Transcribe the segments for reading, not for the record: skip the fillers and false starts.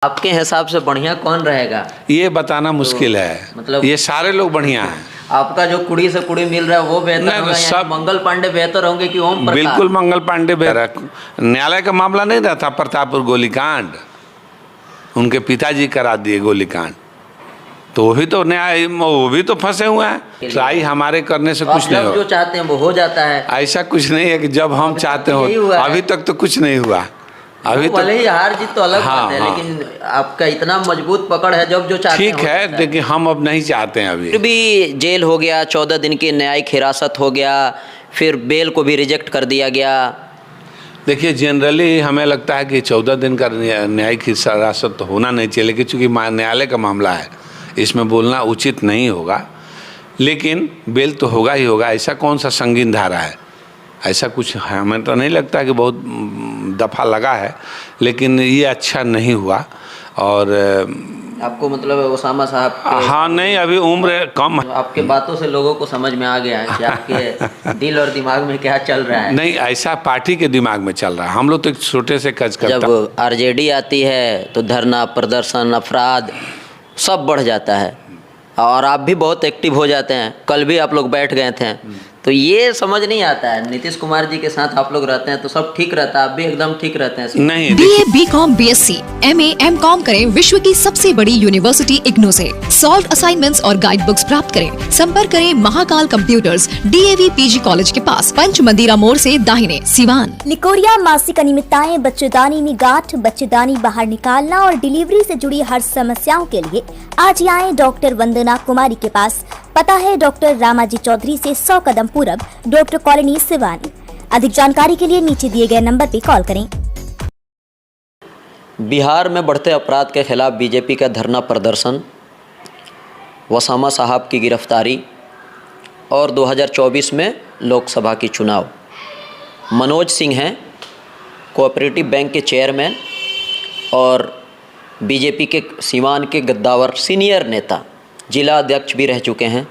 आपके हिसाब से बढ़िया कौन रहेगा? ये बताना मुश्किल है। मतलब ये सारे लोग बढ़िया हैं। आपका जो कुड़ी से कुड़ी मिल रहा है वो बेहतर नहीं, होगा या सब मंगल पांडे बेहतर होंगे कि ओम प्रकाश? बिल्कुल मंगल पांडे बेहतर। न्यायालय का मामला नहीं रहता प्रतापपुर गोलीकांड, उनके पिताजी करा दिए गोलीकांड, तो वो भी तो न्याय, वो भी तो फंसे हुए हैं। ट्राई हमारे करने से कुछ नहीं हो, जो चाहते हैं वो हो जाता है। ऐसा कुछ नहीं है कि जब हम चाहते हो। अभी तक तो कुछ नहीं हुआ। अभी तो भले ही हार जीत तो अलग बात है, लेकिन आपका इतना मजबूत पकड़ है, जब जो चाहते हैं ठीक है, लेकिन हम अब नहीं चाहते हैं। अभी फिर भी जेल हो गया, 14 दिन की न्यायिक हिरासत हो गया, फिर बेल को भी रिजेक्ट कर दिया गया। देखिए, जनरली हमें लगता है कि 14 दिन का न्यायिक हिरासत तो होना नहीं चाहिए, लेकिन चूंकि न्यायालय का मामला है इसमें बोलना उचित नहीं होगा, लेकिन बेल तो होगा ही होगा। ऐसा कौन सा संगीन धारा है? ऐसा कुछ है, हमें तो नहीं लगता कि बहुत दफ़ा लगा है, लेकिन ये अच्छा नहीं हुआ। और आपको मतलब ओसामा साहब हाँ, नहीं, अभी उम्र कम है। आपके बातों से लोगों को समझ में आ गया है कि आपके दिल और दिमाग में क्या चल रहा है। नहीं, ऐसा पार्टी के दिमाग में चल रहा है। हम लोग तो एक छोटे से कज करता। जब आरजेडी आती है तो धरना प्रदर्शन, अपराध सब बढ़ जाता है और आप भी बहुत एक्टिव हो जाते हैं। कल भी आप लोग बैठ गए थे, तो ये समझ नहीं आता है। नीतीश कुमार जी के साथ आप लोग रहते हैं तो सब ठीक रहता है, आप भी एकदम ठीक रहते हैं। नहीं, BA, BCom, BSc, MA, MCom करें विश्व की सबसे बड़ी यूनिवर्सिटी इग्नू से। सॉल्व असाइनमेंट्स और गाइड बुक्स प्राप्त करें। संपर्क करें Mahakal computers, DAV PG college के पास, पंच मंदिरा मोड़ से दाहिने, सिवान। निकोरिया, मासिक अनियमितताएं, बच्चेदानी में गांठ, बच्चेदानी बाहर निकालना और डिलीवरी से जुड़ी हर समस्याओं के लिए आज ही आए डॉक्टर वंदना कुमारी के पास। पता है डॉक्टर रामाजी चौधरी से 100 कदम पूरब, डॉक्टर कॉलोनी, सिवानी। अधिक जानकारी के लिए नीचे दिए गए नंबर पर कॉल करें। बिहार में बढ़ते अपराध के खिलाफ बीजेपी का धरना प्रदर्शन, ओसामा साहब की गिरफ्तारी और 2024 में लोकसभा की चुनाव। मनोज सिंह हैं कोऑपरेटिव बैंक के चेयरमैन और बीजेपी के सिवान के गद्दावर सीनियर नेता, जिला अध्यक्ष भी रह चुके हैं।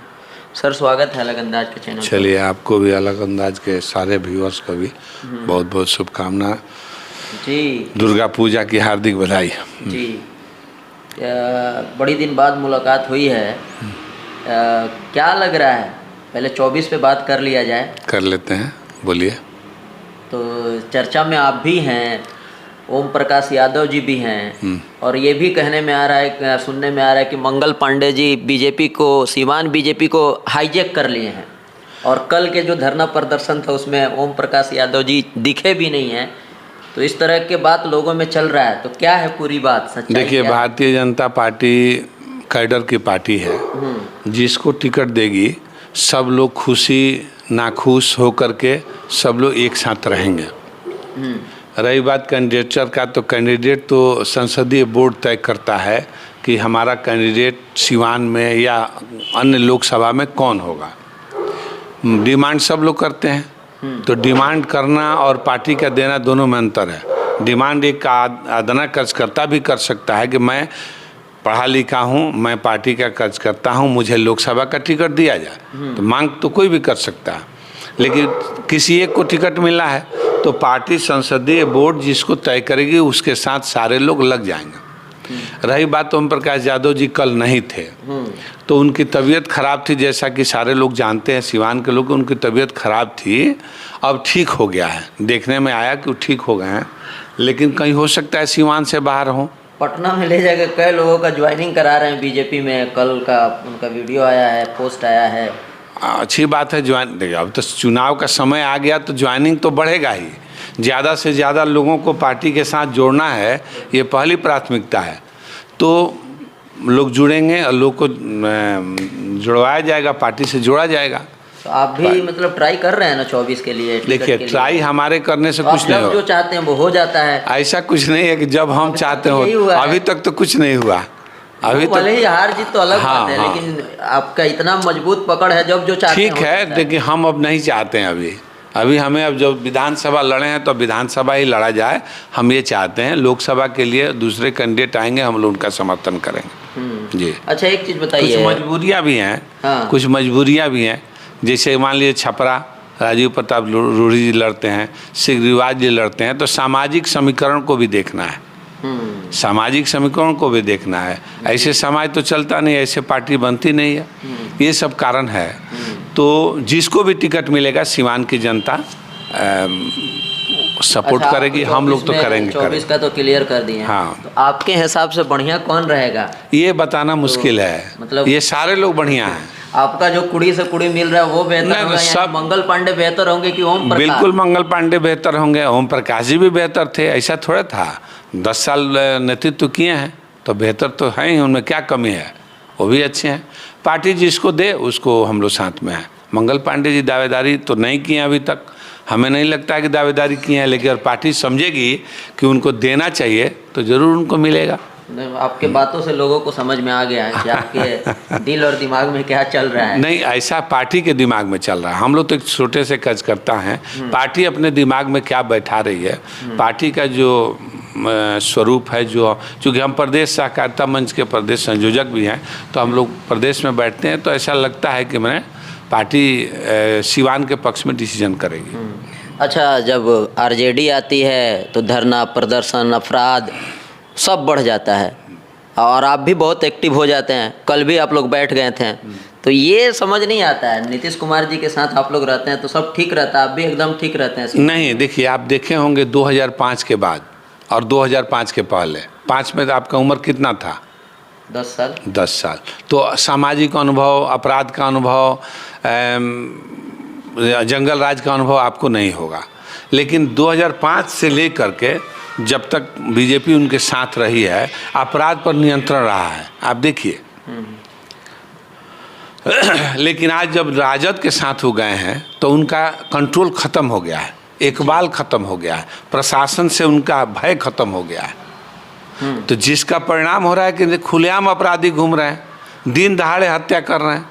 सर, स्वागत है अलग अंदाज के चैनल। चलिए, आपको भी अलग अंदाज के सारे व्यूअर्स को भी बहुत बहुत शुभकामनाएं जी। दुर्गा पूजा की हार्दिक बधाई जी। बड़ी दिन बाद मुलाकात हुई है, क्या लग रहा है? पहले 24 पे बात कर लिया जाए। कर लेते हैं, बोलिए। तो चर्चा में आप भी हैं, ओम प्रकाश यादव जी भी हैं, और ये भी कहने में आ रहा है, सुनने में आ रहा है कि मंगल पांडे जी बीजेपी को, सीवान बीजेपी को हाईजैक कर लिए हैं। और कल के जो धरना प्रदर्शन था उसमें ओम प्रकाश यादव जी दिखे भी नहीं हैं। तो इस तरह के बात लोगों में चल रहा है, तो क्या है पूरी बात, सच्चाई? देखिए, भारतीय जनता पार्टी कैडर की पार्टी है। जिसको टिकट देगी सब लोग खुशी नाखुश होकर के सब लोग एक साथ रहेंगे। रही बात कैंडिडेचर का, तो कैंडिडेट तो संसदीय बोर्ड तय करता है कि हमारा कैंडिडेट सिवान में या अन्य लोकसभा में कौन होगा। डिमांड सब लोग करते हैं, तो डिमांड करना और पार्टी का देना दोनों में अंतर है। डिमांड एक अदना कर्जकर्ता भी कर सकता है कि मैं पढ़ा लिखा हूँ, मैं पार्टी का कर्ज करता हूँ, मुझे लोकसभा का टिकट दिया जाए, तो मांग तो कोई भी कर सकता है। लेकिन किसी एक को टिकट मिला है तो पार्टी संसदीय बोर्ड जिसको तय करेगी उसके साथ सारे लोग लग जाएंगे। रही बात ओम प्रकाश यादव जी कल नहीं थे, तो उनकी तबीयत खराब थी, जैसा कि सारे लोग जानते हैं, सिवान के लोग, उनकी तबीयत खराब थी। अब ठीक हो गया है, देखने में आया कि वो ठीक हो गए हैं, लेकिन कहीं हो सकता है सिवान से बाहर हो। पटना में ले जाकर कई लोगों का ज्वाइनिंग करा रहे हैं बीजेपी में। कल का उनका वीडियो आया है, पोस्ट आया है। अच्छी बात है ज्वाइन। देखिए, अब तो चुनाव का समय आ गया तो ज्वाइनिंग तो बढ़ेगा ही। ज़्यादा से ज़्यादा लोगों को पार्टी के साथ जोड़ना है, ये पहली प्राथमिकता है। तो लोग जुड़ेंगे और लोग को जुड़वाया जाएगा, पार्टी से जोड़ा जाएगा। तो आप भी मतलब ट्राई कर रहे हैं ना 24 के लिए? देखिए, ट्राई हमारे करने से कुछ नहीं हो, जो चाहते हैं वो हो जाता है। ऐसा कुछ नहीं है कि जब हम चाहते हो। अभी तक तो कुछ नहीं हुआ। अभी तो भले ही हार जीत तो अलग बात है, लेकिन आपका इतना मजबूत पकड़ है, जब जो चाहते हैं ठीक है, लेकिन हम अब नहीं चाहते हैं। अभी हमें अब जब विधानसभा लड़े हैं तो विधानसभा ही लड़ा जाए। हम ये चाहते हैं लोकसभा के लिए दूसरे कैंडिडेट आएंगे, हम लोग उनका समर्थन करेंगे जी। अच्छा, एक चीज़ बताइए। कुछ मजबूरियाँ भी हैं। हाँ। कुछ मजबूरियाँ भी हैं, जैसे मान लीजिए छपरा राजीव प्रताप रूढ़ी जी लड़ते हैं, सिग्रीवाज जी लड़ते हैं, तो सामाजिक समीकरण को भी देखना है। सामाजिक समीकरण को भी देखना है। ऐसे समाज तो चलता नहीं, ऐसे पार्टी बनती नहीं है। ये सब कारण है। तो जिसको भी टिकट मिलेगा सीवान की जनता सपोर्ट करेगी, हम लोग तो करेंगे। 24 का तो क्लियर कर दिए। हाँ, तो आपके हिसाब से बढ़िया कौन रहेगा ये बताना मुश्किल है। मतलब ये सारे लोग बढ़िया हैं। आपका जो कुड़ी से कुड़ी मिल रहा है वो बेहतर होगा, सब मंगल पांडे बेहतर होंगे कि ओम प्रकाश? बिल्कुल मंगल पांडे बेहतर होंगे, ओम प्रकाश जी भी बेहतर थे। ऐसा थोड़ा था, 10 साल नेतृत्व किए हैं तो बेहतर तो हैं ही, उनमें क्या कमी है, वो भी अच्छे हैं। पार्टी जिसको दे उसको हम लोग साथ में हैं। मंगल पांडे जी दावेदारी तो नहीं किए अभी तक, हमें नहीं लगता है कि दावेदारी किए हैं, लेकिन अगर पार्टी समझेगी कि उनको देना चाहिए तो ज़रूर उनको मिलेगा। आपके बातों से लोगों को समझ में आ गया है कि आपके दिल और दिमाग में क्या चल रहा है। नहीं, ऐसा पार्टी के दिमाग में चल रहा है। हम लोग तो एक छोटे से कार्यकर्ता हैं, पार्टी अपने दिमाग में क्या बैठा रही है, पार्टी का जो स्वरूप है, जो चूँकि हम प्रदेश सहकारिता मंच के प्रदेश संयोजक भी हैं, तो हम लोग प्रदेश में बैठते हैं, तो ऐसा लगता है कि मैंने पार्टी सिवान के पक्ष में डिसीजन करेगी। अच्छा, जब आरजेडी आती है तो धरना प्रदर्शन अपराध सब बढ़ जाता है और आप भी बहुत एक्टिव हो जाते हैं। कल भी आप लोग बैठ गए थे, तो ये समझ नहीं आता है, नीतीश कुमार जी के साथ आप लोग रहते हैं तो सब ठीक रहता है, आप भी एकदम ठीक रहते हैं? नहीं, देखिए आप देखे होंगे 2005 के बाद और 2005 के पहले, 5 में तो आपका उम्र कितना था? 10 साल। 10 साल। तो सामाजिक अनुभव, अपराध का अनुभव, जंगल राज का अनुभव आपको नहीं होगा। लेकिन 2005 से लेकर के जब तक बीजेपी उनके साथ रही है, अपराध पर नियंत्रण रहा है, आप देखिए। लेकिन आज जब राजद के साथ हो गए हैं तो उनका कंट्रोल खत्म हो गया है, इकबाल खत्म हो गया है, प्रशासन से उनका भय खत्म हो गया है। तो जिसका परिणाम हो रहा है कि खुलेआम अपराधी घूम रहे हैं, दिन दहाड़े हत्या कर रहे हैं।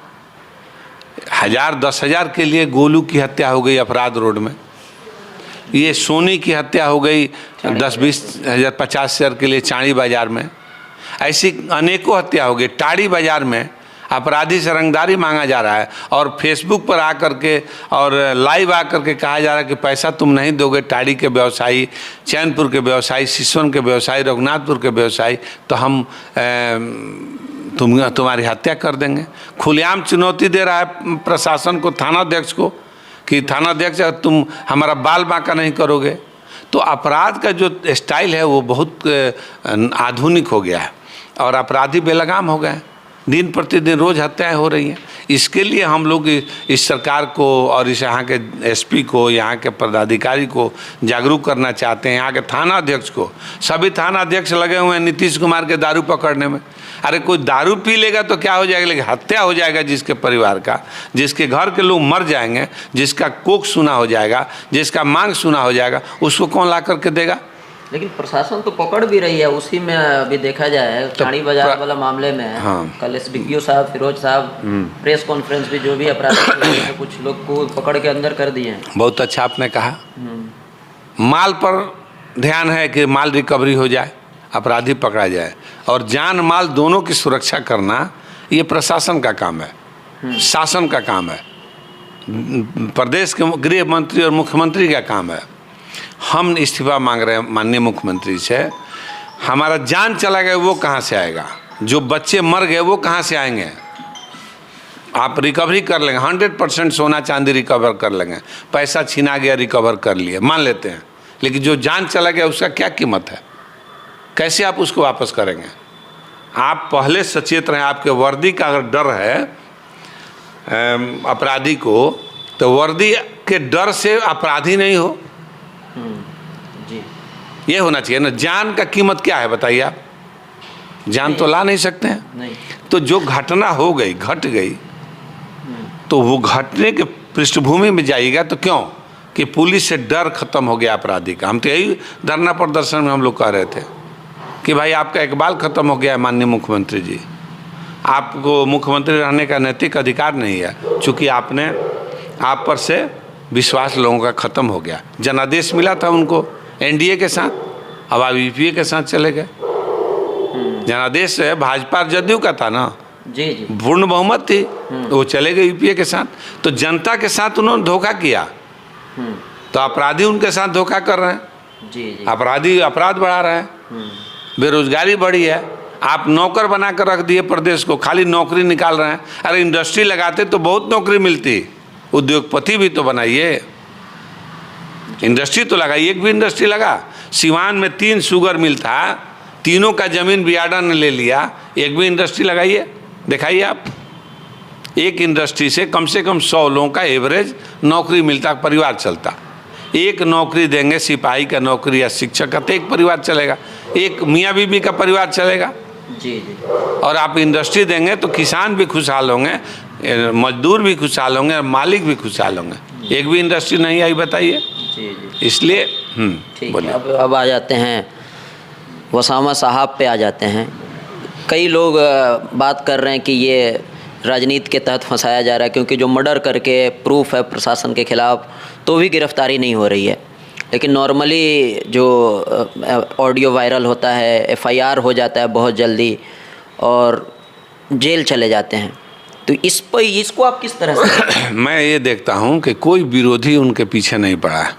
1000-10,000 के लिए गोलू की हत्या हो गई अपराध रोड में, ये सोनी की हत्या हो गई 10-20 हज़ार 50 हज़ार के लिए चाणी बाजार में। ऐसी अनेकों हत्या हो गई। टाड़ी बाजार में अपराधी से रंगदारी मांगा जा रहा है और फेसबुक पर आकर के और लाइव आकर के कहा जा रहा है कि पैसा तुम नहीं दोगे टाड़ी के व्यवसायी, चैनपुर के व्यवसायी, सिसवन के व्यवसायी, रघुनाथपुर के व्यवसायी, तो हम तुम्हारी हत्या कर देंगे। खुलेआम चुनौती दे रहा है प्रशासन को, थानाध्यक्ष को, कि थानाध्यक्ष तुम हमारा बाल बांका नहीं करोगे। तो अपराध का जो स्टाइल है वो बहुत आधुनिक हो गया है और अपराधी बेलगाम हो गए। दिन प्रतिदिन रोज़ हत्याएं हो रही हैं। इसके लिए हम लोग इस सरकार को और इस यहाँ के एसपी को, यहाँ के पदाधिकारी को जागरूक करना चाहते हैं, यहाँ के थाना अध्यक्ष को। सभी थाना अध्यक्ष लगे हुए हैं नीतीश कुमार के दारू पकड़ने में। अरे कोई दारू पी लेगा तो क्या हो जाएगा, लेकिन हत्या हो जाएगा जिसके परिवार का, जिसके घर के लोग मर जाएंगे, जिसका कोख सूना हो जाएगा, जिसका मांग सूना हो जाएगा, उसको कौन ला करके देगा? लेकिन प्रशासन तो पकड़ भी रही है। उसी में अभी देखा जाए चाणी बाजार वाला मामले में कल एसडीपीओ साहब, फिरोज साहब प्रेस कॉन्फ्रेंस भी, जो भी अपराधी कुछ लोग को पकड़ के अंदर कर दिए हैं। बहुत अच्छा आपने कहा। माल पर ध्यान है कि माल रिकवरी हो जाए, अपराधी पकड़ा जाए, और जान माल दोनों की सुरक्षा करना ये प्रशासन का काम है, शासन का काम है, प्रदेश के गृह मंत्री और मुख्यमंत्री का काम है। हम इस्तीफा मांग रहे हैं माननीय मुख्यमंत्री से। हमारा जान चला गया वो कहाँ से आएगा, जो बच्चे मर गए वो कहाँ से आएंगे? आप रिकवरी कर लेंगे, 100% सोना चांदी रिकवर कर लेंगे, पैसा छीना गया रिकवर कर लिए, मान लेते हैं, लेकिन जो जान चला गया उसका क्या कीमत है? कैसे आप उसको वापस करेंगे? आप पहले सचेत रहें। आपके वर्दी का अगर डर है अपराधी को, तो वर्दी के डर से अपराधी नहीं हो, जी ये होना चाहिए ना। जान का कीमत क्या है बताइए आप? जान तो ला नहीं सकते हैं। नहीं। तो जो घटना हो गई, घट गई, तो वो घटने के पृष्ठभूमि में जाइएगा तो क्यों कि पुलिस से डर खत्म हो गया अपराधी का। हम तो यही धरना प्रदर्शन में हम लोग कह रहे थे कि भाई आपका इकबाल खत्म हो गया है माननीय मुख्यमंत्री जी, आपको मुख्यमंत्री रहने का नैतिक अधिकार नहीं है, चूँकि आपने आप पर से विश्वास लोगों का खत्म हो गया। जनादेश मिला था उनको एनडीए के साथ, अब आप यूपीए के साथ चले गए। जनादेश भाजपा जदयू का था ना, जी जी, पूर्ण बहुमत थी, वो चले गए यूपीए के साथ। तो जनता के साथ उन्होंने धोखा किया, तो अपराधी उनके साथ धोखा कर रहे हैं। जी जी, अपराधी अपराध बढ़ा रहे हैं। बेरोजगारी बढ़ी है। आप नौकर बना कर रख दिए प्रदेश को, खाली नौकरी निकाल रहे हैं। अरे इंडस्ट्री लगाते तो बहुत नौकरी मिलती, उद्योगपति भी तो बनाइए, इंडस्ट्री तो लगाइए। एक भी इंडस्ट्री लगा। सिवान में 3 शुगर मिल था, तीनों का जमीन बियाडा ने ले लिया, एक भी इंडस्ट्री लगाइए, दिखाइए आप। एक इंडस्ट्री से कम 100 लोगों का एवरेज नौकरी मिलता, परिवार चलता। एक नौकरी देंगे सिपाही का नौकरी या शिक्षक का तो एक परिवार चलेगा, एक मियाँ बीबी का परिवार चलेगा। जी जी। और आप इंडस्ट्री देंगे तो किसान भी खुशहाल होंगे, मजदूर भी खुशहाल होंगे, मालिक भी खुशहाल होंगे। एक भी इंडस्ट्री नहीं आई, बताइए। जी जी। इसलिए ठीक है। बोलिए। अब आ जाते हैं वसामा साहब पे आ जाते हैं। कई लोग बात कर रहे हैं कि ये राजनीति के तहत फंसाया जा रहा है, क्योंकि जो मर्डर करके प्रूफ है प्रशासन के खिलाफ तो भी गिरफ्तारी नहीं हो रही है। लेकिन नॉर्मली जो ऑडियो वायरल होता है, FIR हो जाता है बहुत जल्दी और जेल चले जाते हैं। तो इस पर, इसको आप किस तरह से मैं ये देखता हूँ कि कोई विरोधी उनके पीछे नहीं पड़ा है।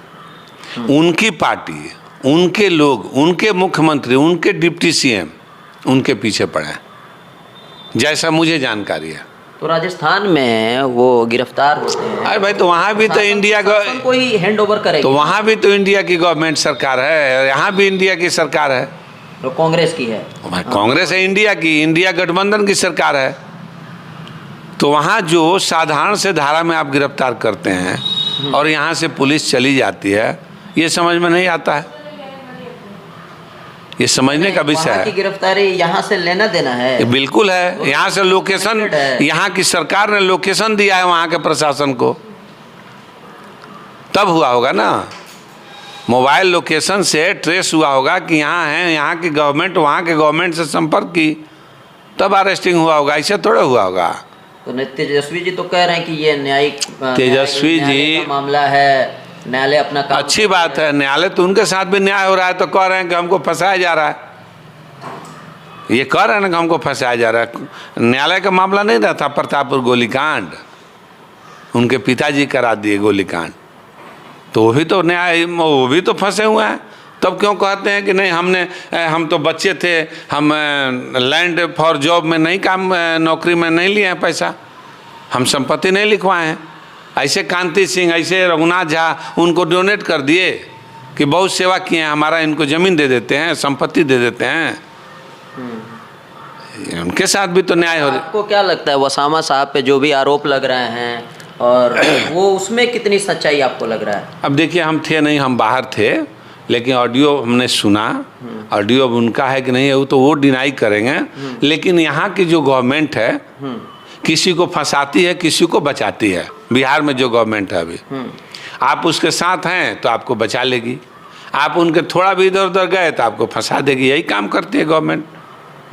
उनकी पार्टी, उनके लोग, उनके मुख्यमंत्री, उनके डिप्टी CM उनके पीछे पड़े हैं, जैसा मुझे जानकारी है। तो राजस्थान में वो गिरफ्तार होते हैं। अरे भाई, तो वहाँ भी तो इंडिया को ही हैंड ओवर करेगी। तो वहाँ भी तो इंडिया की गवर्नमेंट सरकार है, यहाँ भी इंडिया की सरकार है। तो कांग्रेस की है। कांग्रेस है इंडिया की, इंडिया गठबंधन की सरकार है। तो वहाँ जो साधारण से धारा में आप गिरफ्तार करते हैं और यहाँ से पुलिस चली जाती है, ये समझ में नहीं आता है। ये समझने का विषय है। गिरफ्तारी यहाँ से लेना देना है। बिल्कुल है। यहाँ से लोकेशन, यहाँ की सरकार ने लोकेशन दिया है वहाँ के प्रशासन को, तब हुआ होगा ना। मोबाइल लोकेशन से ट्रेस हुआ होगा कि यहाँ है, यहाँ की गवर्नमेंट वहाँ के गवर्नमेंट से संपर्क की, तब अरेस्टिंग हुआ होगा। ऐसे थोड़ा हुआ होगा। तो तेजस्वी जी तो कह रहे हैं कि ये न्यायिक, तेजस्वी जी मामला है, न्यायालय अपना काम। अच्छी बात है, न्यायालय तो उनके साथ भी न्याय हो रहा है, तो कह रहे हैं कि हमको फंसाया जा रहा है। ये कह रहे हैं ना कि हमको फंसाया जा रहा है। न्यायालय का मामला नहीं रहा था प्रतापपुर गोलीकांड, उनके पिताजी करा दिए गोलीकांड, तो वो भी तो न्याय, वो भी तो फंसे हुए हैं। तब क्यों कहते हैं कि नहीं हम तो बच्चे थे, हम लैंड फॉर जॉब में नहीं काम, नौकरी में नहीं लिए हैं पैसा, हम संपत्ति नहीं लिखवाए हैं। ऐसे कांति सिंह, ऐसे रघुनाथ झा उनको डोनेट कर दिए कि बहुत सेवा किए हैं, हमारा इनको ज़मीन दे देते हैं, संपत्ति दे देते हैं। उनके साथ भी तो न्याय हो रहा है। आपको क्या लगता है वसामा साहब पे जो भी आरोप लग रहे हैं, और वो उसमें कितनी सच्चाई आपको लग रहा है? अब देखिए, हम थे नहीं, हम बाहर थे, लेकिन ऑडियो हमने सुना। ऑडियो अब उनका है कि नहीं है तो वो डिनाई करेंगे। लेकिन यहाँ की जो गवर्नमेंट है, किसी को फंसाती है, किसी को बचाती है। बिहार में जो गवर्नमेंट है अभी, आप उसके साथ हैं तो आपको बचा लेगी, आप उनके थोड़ा भी इधर उधर गए तो आपको फंसा देगी। यही काम करती है गवर्नमेंट,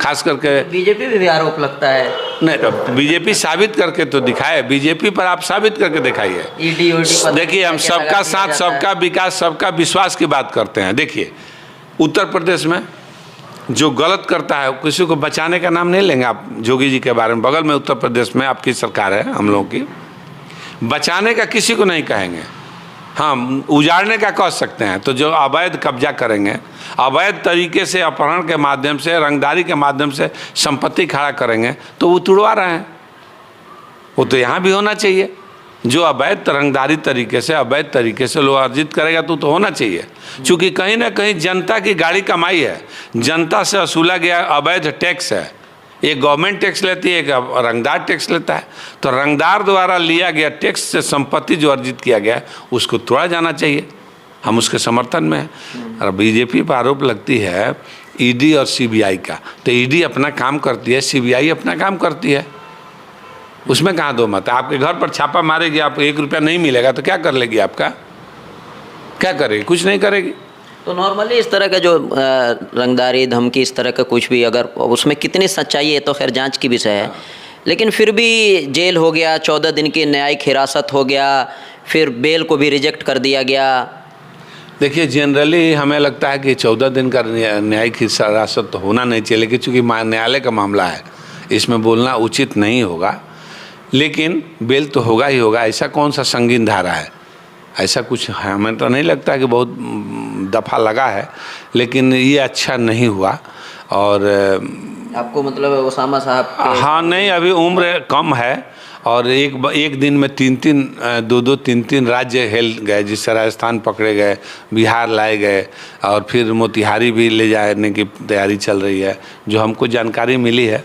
खास करके। बीजेपी भी आरोप लगता है। नहीं, बीजेपी साबित करके तो दिखाए, बीजेपी पर आप साबित करके दिखाइए। ईडी देखिए, हम सबका साथ, सबका विकास, सबका विश्वास की बात करते हैं। देखिए, उत्तर प्रदेश में जो गलत करता है किसी को बचाने का नाम नहीं लेंगे आप। जोगी जी के बारे में, बगल में उत्तर प्रदेश में आपकी सरकार है, हम लोगों की, बचाने का किसी को नहीं कहेंगे। हाँ, उजाड़ने का कह सकते हैं। तो जो अवैध कब्जा करेंगे, अवैध तरीके से अपहरण के माध्यम से, रंगदारी के माध्यम से संपत्ति खड़ा करेंगे, तो वो तुड़वा रहे हैं। वो तो यहाँ भी होना चाहिए। जो अवैध रंगदारी तरीके से, अवैध तरीके से लोग अर्जित करेगा तो होना चाहिए। क्योंकि कहीं ना कहीं जनता की गाड़ी कमाई है, जनता से वसूला गया अवैध टैक्स है। एक गवर्नमेंट टैक्स लेती है, एक रंगदार टैक्स लेता है। तो रंगदार द्वारा लिया गया टैक्स से संपत्ति जो अर्जित किया गया उसको तोड़ा जाना चाहिए। हम उसके समर्थन में हैं। और बीजेपी पर आरोप लगती है ईडी और सीबीआई का, तो ईडी अपना काम करती है, सीबीआई अपना काम करती है, उसमें कहाँ दो मत है। आपके घर पर छापा मारेगी, आपको 1 रुपया नहीं मिलेगा तो क्या कर लेगी? आपका क्या करेगी? कुछ नहीं करेगी। तो नॉर्मली इस तरह का जो रंगदारी, धमकी, इस तरह का कुछ भी, अगर उसमें कितनी सच्चाई है तो खैर जांच की विषय है। लेकिन फिर भी जेल हो गया, 14 दिन की न्यायिक हिरासत हो गया, फिर बेल को भी रिजेक्ट कर दिया गया। देखिए, जनरली हमें लगता है कि 14 दिन का न्यायिक हिरासत तो होना नहीं चाहिए, लेकिन चूँकि न्यायालय का मामला है, इसमें बोलना उचित नहीं होगा। लेकिन बेल तो होगा ही होगा। ऐसा कौन सा संगीन धारा है? ऐसा कुछ हमें तो नहीं लगता कि बहुत दफ़ा लगा है, लेकिन ये अच्छा नहीं हुआ। और आपको मतलब ओसामा साहब हाँ नहीं, अभी उम्र कम है और एक दिन में तीन तीन राज्य हिल गए, जिससे राजस्थान पकड़े गए, बिहार लाए गए और फिर मोतिहारी भी ले जाने की तैयारी चल रही है, जो हमको जानकारी मिली है।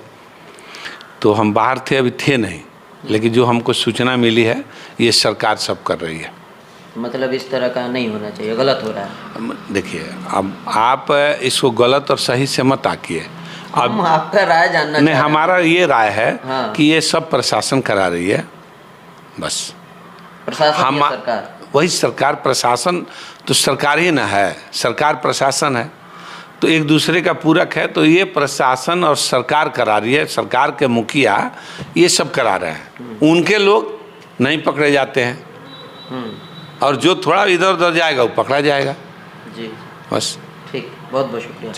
तो हम बाहर थे, अभी थे नहीं, लेकिन जो हमको सूचना मिली है ये सरकार सब कर रही है। मतलब इस तरह का नहीं होना चाहिए, गलत हो रहा है। देखिए, अब आप इसको गलत और सही से मत आकिए। अब आपका राय जानना नहीं, हमारा ये राय है हाँ। कि ये सब प्रशासन करा रही है, बस। प्रशासन या सरकार? वही सरकार, प्रशासन तो सरकार ही ना है, सरकार प्रशासन है, तो एक दूसरे का पूरक है। तो ये प्रशासन और सरकार करा रही है, सरकार के मुखिया ये सब करा रहे हैं, उनके लोग नहीं पकड़े जाते हैं और जो थोड़ा इधर उधर जाएगा वो पकड़ा जाएगा, जी बस। ठीक, बहुत बहुत शुक्रिया।